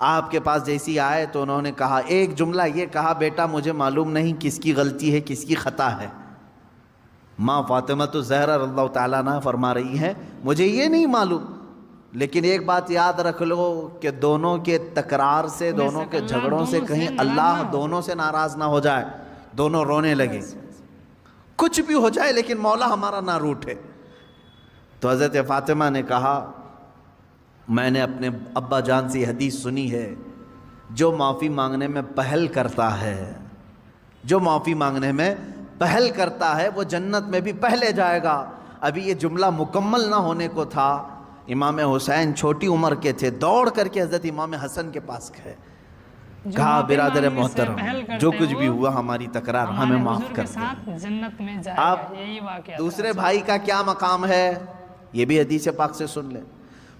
آپ کے پاس جیسی آئے تو انہوں نے کہا ایک جملہ یہ کہا بیٹا مجھے معلوم نہیں کس کی غلطی ہے کس کی خطا ہے. ماں فاطمہ الزہرا رضی اللہ تعالیٰ عنہ فرما رہی ہیں مجھے یہ نہیں معلوم، لیکن ایک بات یاد رکھ لو کہ دونوں کے تکرار سے دونوں کے جھگڑوں سے کہیں اللہ دونوں سے ناراض نہ ہو جائے، دونوں رونے لگے، کچھ بھی ہو جائے لیکن مولا ہمارا نہ روٹھے. تو حضرت فاطمہ نے کہا میں نے اپنے ابا جان سے حدیث سنی ہے جو معافی مانگنے میں پہل کرتا ہے، جو معافی مانگنے میں پہل کرتا ہے وہ جنت میں بھی پہلے جائے گا. ابھی یہ جملہ مکمل نہ ہونے کو تھا، امام حسین چھوٹی عمر کے تھے، دوڑ کر کے حضرت امام حسن کے پاس گئے، کہا برادر محترم جو کچھ بھی ہوا ہماری تکرار ہمیں معاف کر دیں. جنت میں جائے اب گا. یہی واقعہ دوسرے بھائی کا کیا مقام ہے یہ بھی حدیث پاک سے سن لیں.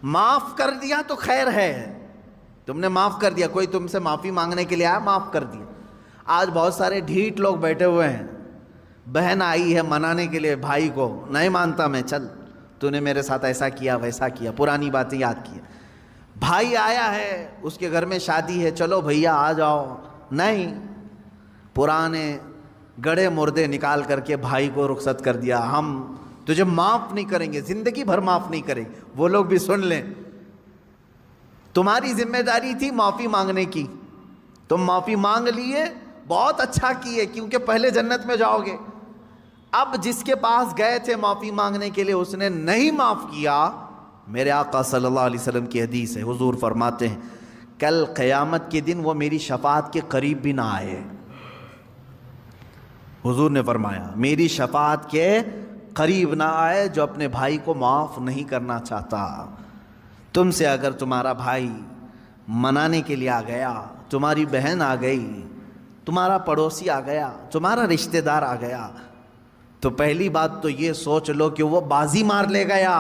معاف کر دیا تو خیر ہے، تم نے معاف کر دیا، کوئی تم سے معافی مانگنے کے لیے آیا معاف کر دیا. آج بہت سارے ڈھیٹ لوگ بیٹھے ہوئے ہیں، بہن آئی ہے منانے کے لیے بھائی کو، نہیں مانتا میں، چل تو نے میرے ساتھ ایسا کیا ویسا کیا، پرانی باتیں یاد کی. بھائی آیا ہے اس کے گھر میں شادی ہے، چلو بھیا آ جاؤ، نہیں، پرانے گڑے مردے نکال کر کے بھائی کو رخصت کر دیا، ہم تجھے معاف نہیں کریں گے، زندگی بھر معاف نہیں کریں گے. وہ لوگ بھی سن لیں، تمہاری ذمہ داری تھی معافی مانگنے کی، تم معافی مانگ لیے، بہت اچھا کیے کیونکہ پہلے جنت میں جاؤ گے. اب جس کے پاس گئے تھے معافی مانگنے کے لیے اس نے نہیں معاف کیا، میرے آقا صلی اللہ علیہ وسلم کی حدیث ہے، حضور فرماتے ہیں کل قیامت کے دن وہ میری شفاعت کے قریب بھی نہ آئے. حضور نے فرمایا میری شفاعت کے قریب نہ آئے جو اپنے بھائی کو معاف نہیں کرنا چاہتا. تم سے اگر تمہارا بھائی منانے کے لیے آ گیا، تمہاری بہن آ گئی، تمہارا پڑوسی آ گیا، تمہارا رشتہ دار آ گیا، تو پہلی بات تو یہ سوچ لو کہ وہ بازی مار لے گیا.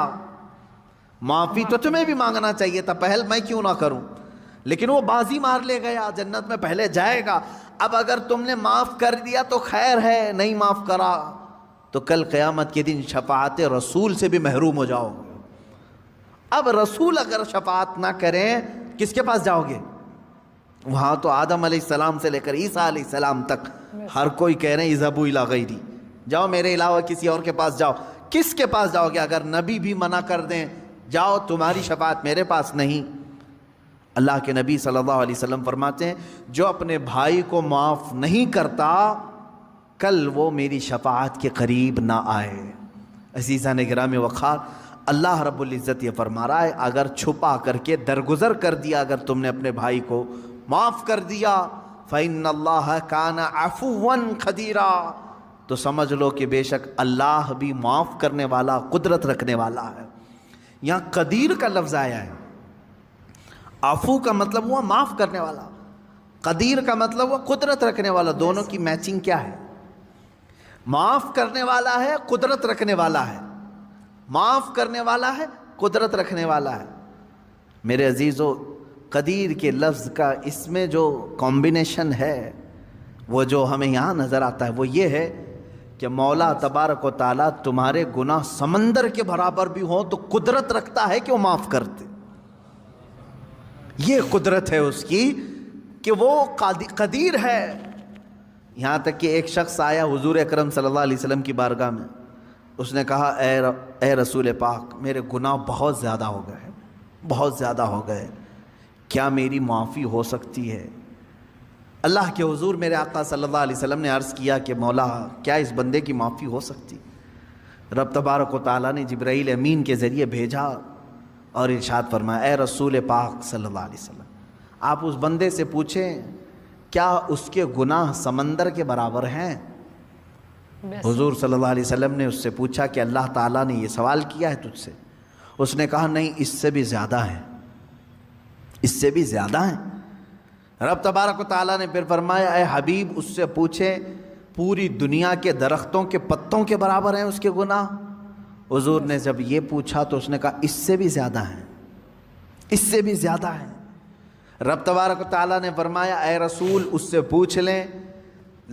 معافی تو تمہیں بھی مانگنا چاہیے تھا، پہل میں کیوں نہ کروں، لیکن وہ بازی مار لے گیا، جنت میں پہلے جائے گا. اب اگر تم نے معاف کر دیا تو خیر ہے، نہیں معاف کرا تو کل قیامت کے دن شفاعت رسول سے بھی محروم ہو جاؤ گے. اب رسول اگر شفاعت نہ کریں کس کے پاس جاؤ گے؟ وہاں تو آدم علیہ السلام سے لے کر عیسیٰ علیہ السلام تک ہر کوئی کہہ رہے ہیں اذهبوا الی غیری، جاؤ میرے علاوہ کسی اور کے پاس جاؤ. کس کے پاس جاؤ گے؟ اگر نبی بھی منع کر دیں جاؤ تمہاری شفاعت میرے پاس نہیں. اللہ کے نبی صلی اللہ علیہ وسلم فرماتے ہیں جو اپنے بھائی کو معاف نہیں کرتا کل وہ میری شفاعت کے قریب نہ آئے. عزیزان گرامی وقار، اللہ رب العزت یہ فرما رہا ہے اگر چھپا کر کے درگزر کر دیا، اگر تم نے اپنے بھائی کو معاف کر دیا فَإِنَّ اللَّهَ كَانَ عَفُوًّا قَدِيرًا، تو سمجھ لو کہ بے شک اللہ بھی معاف کرنے والا، قدرت رکھنے والا ہے. یہاں قدیر کا لفظ آیا ہے. عفو کا مطلب ہوا معاف کرنے والا، قدیر کا مطلب ہوا قدرت رکھنے والا. دونوں کی میچنگ کیا ہے؟ معاف کرنے والا ہے، قدرت رکھنے والا ہے. معاف کرنے والا ہے، قدرت رکھنے والا ہے. میرے عزیزو، قدیر کے لفظ کا اس میں جو کمبینیشن ہے وہ جو ہمیں یہاں نظر آتا ہے وہ یہ ہے کہ مولا تبارک و تعالیٰ تمہارے گناہ سمندر کے برابر بھی ہوں تو قدرت رکھتا ہے کہ وہ معاف کرتے. یہ قدرت ہے اس کی کہ وہ قدیر ہے. یہاں تک کہ ایک شخص آیا حضور اکرم صلی اللہ علیہ وسلم کی بارگاہ میں، اس نے کہا اے رسول پاک میرے گناہ بہت زیادہ ہو گئے، بہت زیادہ ہو گئے، کیا میری معافی ہو سکتی ہے؟ اللہ کے حضور میرے آقا صلی اللہ علیہ وسلم نے عرض کیا کہ مولا کیا اس بندے کی معافی ہو سکتی؟ رب تبارک و تعالیٰ نے جبرائیل امین کے ذریعے بھیجا اور ارشاد فرمایا اے رسول پاک صلی اللہ علیہ وسلم آپ اس بندے سے پوچھیں کیا اس کے گناہ سمندر کے برابر ہیں؟ حضور صلی اللہ علیہ وسلم نے اس سے پوچھا کہ اللہ تعالیٰ نے یہ سوال کیا ہے تجھ سے؟ اس نے کہا نہیں، اس سے بھی زیادہ ہیں، اس سے بھی زیادہ ہیں. رب تبارک و تعالیٰ نے پھر فرمایا اے حبیب اس سے پوچھیں پوری دنیا کے درختوں کے پتوں کے برابر ہیں اس کے گناہ؟ حضور نے جب یہ پوچھا تو اس نے کہا اس سے بھی زیادہ ہیں، اس سے بھی زیادہ ہیں. رب تبارک و تعالیٰ نے فرمایا اے رسول اس سے پوچھ لیں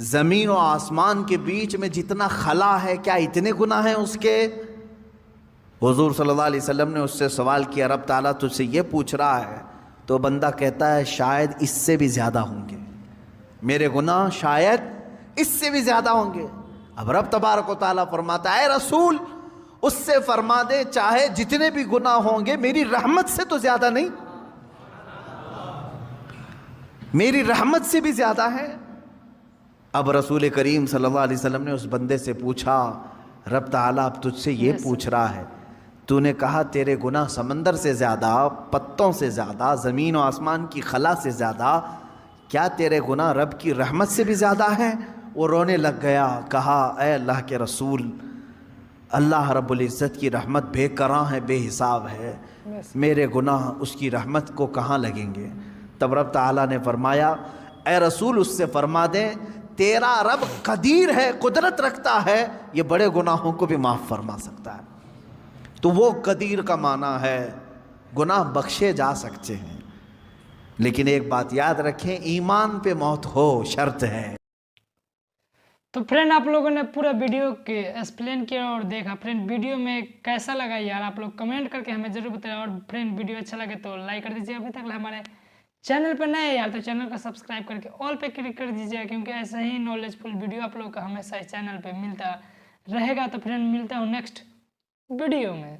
زمین و آسمان کے بیچ میں جتنا خلا ہے کیا اتنے گناہ ہیں اس کے؟ حضور صلی اللہ علیہ وسلم نے اس سے سوال کیا رب تعالیٰ تجھ سے یہ پوچھ رہا ہے تو بندہ کہتا ہے شاید اس سے بھی زیادہ ہوں گے، میرے گناہ شاید اس سے بھی زیادہ ہوں گے۔ اب رب تبارک و تعالیٰ فرماتا ہے اے رسول اس سے فرما دے چاہے جتنے بھی گناہ ہوں گے میری رحمت سے تو زیادہ نہیں، میری رحمت سے بھی زیادہ ہے۔ اب رسول کریم صلی اللہ علیہ وسلم نے اس بندے سے پوچھا رب تعالیٰ اب تجھ سے یہ پوچھ رہا ہے، تو نے کہا تیرے گناہ سمندر سے زیادہ، پتوں سے زیادہ، زمین و آسمان کی خلا سے زیادہ، کیا تیرے گناہ رب کی رحمت سے بھی زیادہ ہیں؟ وہ رونے لگ گیا، کہا اے اللہ کے رسول اللہ رب العزت کی رحمت بے کراں ہے، بے حساب ہے، میرے گناہ اس کی رحمت کو کہاں لگیں گے؟ تب رب تعالیٰ نے فرمایا اے رسول اس سے فرما دیں تیرا رب قدیر ہے، قدرت رکھتا ہے، یہ بڑے گناہوں کو بھی معاف فرما سکتا ہے۔ تو وہ قدیر کا معنی ہے گناہ بخشے جا سکتے ہیں، لیکن ایک بات یاد رکھیں ایمان پہ موت ہو شرط ہے۔ تو فرینڈ آپ لوگوں نے پورا ویڈیو کے ایکسپلین کیا اور دیکھا، فرینڈ ویڈیو میں کیسا لگا یار آپ لوگ کمنٹ کر کے ہمیں ضرور بتائیں، اور فرینڈ ویڈیو اچھا لگے تو لائک کر دیجیے، ابھی تک ہمارے چینل پہ نئے یار تو چینل کو سبسکرائب کر کے آل پہ کلک کر دیجیے، کیونکہ ایسا ہی نالج فل ویڈیو آپ لوگ کا ہمیشہ اس چینل پہ ملتا رہے گا۔ تو فرینڈ ملتا ہوں نیکسٹ ویڈیو میں۔